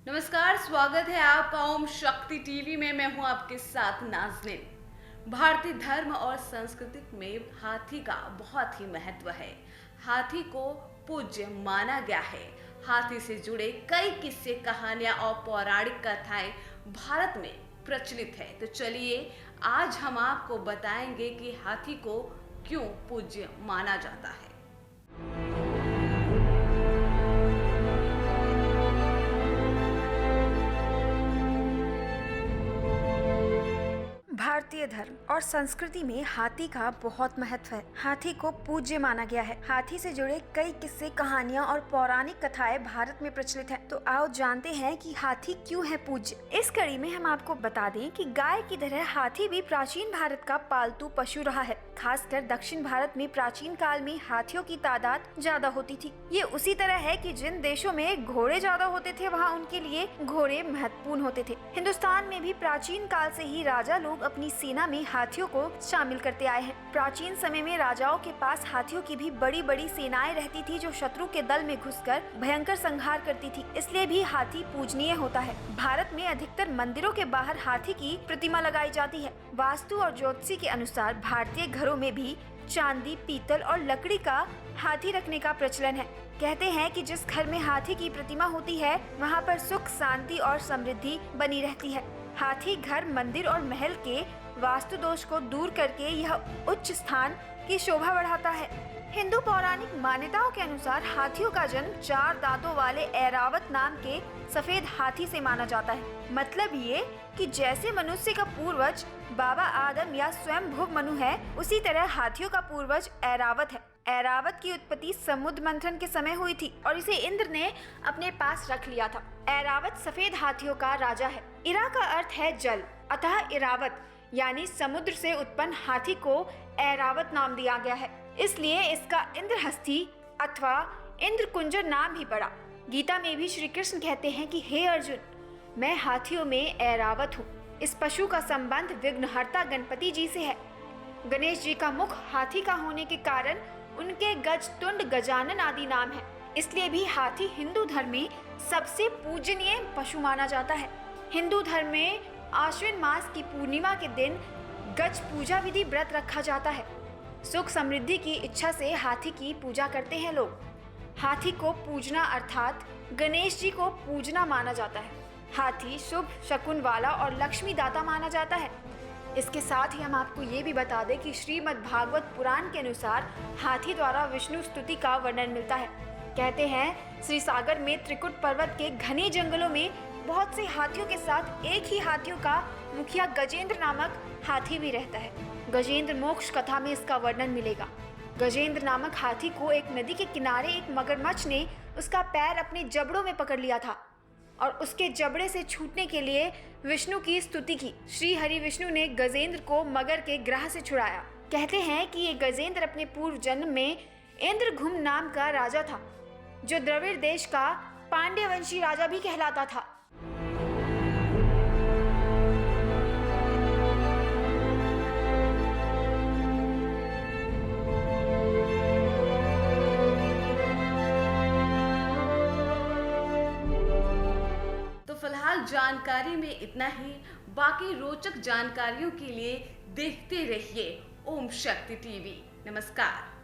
नमस्कार, स्वागत है आपका ओम शक्ति टीवी में। मैं हूं आपके साथ नाज़नीन। भारतीय धर्म और संस्कृति में हाथी का बहुत ही महत्व है। हाथी को पूज्य माना गया है। हाथी से जुड़े कई किस्से, कहानियां और पौराणिक कथाएं भारत में प्रचलित है। तो चलिए आज हम आपको बताएंगे कि हाथी को क्यों पूज्य माना जाता है। भारतीय धर्म और संस्कृति में हाथी का बहुत महत्व है। हाथी को पूज्य माना गया है। हाथी से जुड़े कई किस्से, कहानियां और पौराणिक कथाएं भारत में प्रचलित हैं। तो आओ जानते हैं कि हाथी क्यों है पूज्य। इस कड़ी में हम आपको बता दें कि गाय की तरह हाथी भी प्राचीन भारत का पालतू पशु रहा है। खासकर दक्षिण भारत में प्राचीन काल में हाथियों की तादाद ज्यादा होती थी। ये उसी तरह है कि जिन देशों में घोड़े ज्यादा होते थे, वहाँ उनके लिए घोड़े महत्वपूर्ण होते थे। हिंदुस्तान में भी प्राचीन काल से ही राजा लोग अपनी सेना में हाथियों को शामिल करते आए हैं। प्राचीन समय में राजाओं के पास हाथियों की भी बड़ी बड़ी सेनाएं रहती थी, जो शत्रु के दल में घुसकर भयंकर संहार करती थी। इसलिए भी हाथी पूजनीय होता है। भारत में अधिकतर मंदिरों के बाहर हाथी की प्रतिमा लगाई जाती है। वास्तु और ज्योतिषी के अनुसार भारतीय घरों में भी चांदी, पीतल और लकड़ी का हाथी रखने का प्रचलन है। कहते हैं कि जिस घर में हाथी की प्रतिमा होती है, वहाँ पर सुख, शांति और समृद्धि बनी रहती है। हाथी घर, मंदिर और महल के वास्तु दोष को दूर करके यह उच्च स्थान की शोभा बढ़ाता है। हिंदू पौराणिक मान्यताओं के अनुसार हाथियों का जन्म 4 दांतों वाले ऐरावत नाम के सफेद हाथी से माना जाता है। मतलब ये कि जैसे मनुष्य का पूर्वज बाबा आदम या स्वयं भुव मनु है, उसी तरह हाथियों का पूर्वज ऐरावत है। ऐरावत की उत्पत्ति समुद्र मंथन के समय हुई थी और इसे इंद्र ने अपने पास रख लिया था। ऐरावत सफेद हाथियों का राजा है। इरा का अर्थ है जल, अतः इरावत यानी समुद्र से उत्पन्न हाथी को ऐरावत नाम दिया गया है। इसलिए इसका इंद्रहस्ती अथवा इंद्रकुंजर नाम भी पड़ा। गीता में भी श्री कृष्ण कहते हैं कि हे अर्जुन, मैं हाथियों में ऐरावत हूँ। इस पशु का संबंध विघ्नहर्ता गणपति जी से है। गणेश जी का मुख हाथी का होने के कारण उनके गज, तुंड, गजानन आदि नाम है। इसलिए भी हाथी हिंदू धर्म में सबसे पूजनीय पशु माना जाता है। हिंदू धर्म में आश्विन मास की पूर्णिमा के दिन गज पूजा विधि व्रत रखा जाता है। सुख समृद्धि की इच्छा से हाथी की पूजा करते हैं लोग। हाथी को पूजना अर्थात गणेश जी को पूजना माना जाता है। हाथी शुभ शकुन वाला और लक्ष्मी दाता माना जाता है। इसके साथ ही हम आपको ये भी बता दें कि श्रीमद् भागवत पुराण के अनुसार हाथी द्वारा विष्णु स्तुति का वर्णन मिलता है। कहते हैं श्री सागर में त्रिकुट पर्वत के घने जंगलों में बहुत से हाथियों के साथ एक ही हाथियों का मुखिया गजेंद्र नामक हाथी भी रहता है। गजेंद्र मोक्ष कथा में इसका वर्णन मिलेगा। गजेंद्र नामक हाथी को एक नदी के किनारे एक मगरमच्छ ने उसका पैर अपने जबड़ों में पकड़ लिया था और उसके जबड़े से छूटने के लिए विष्णु की स्तुति की। श्री हरि विष्णु ने गजेंद्र को मगर के ग्रह से छुड़ाया। कहते हैं कि ये गजेंद्र अपने पूर्व जन्म में इंद्रघुम नाम का राजा था, जो द्रविड़ देश का पांड्य वंशी राजा भी कहलाता था। फिलहाल जानकारी में इतना ही। बाकी रोचक जानकारियों के लिए देखते रहिए ओम शक्ति टीवी। नमस्कार।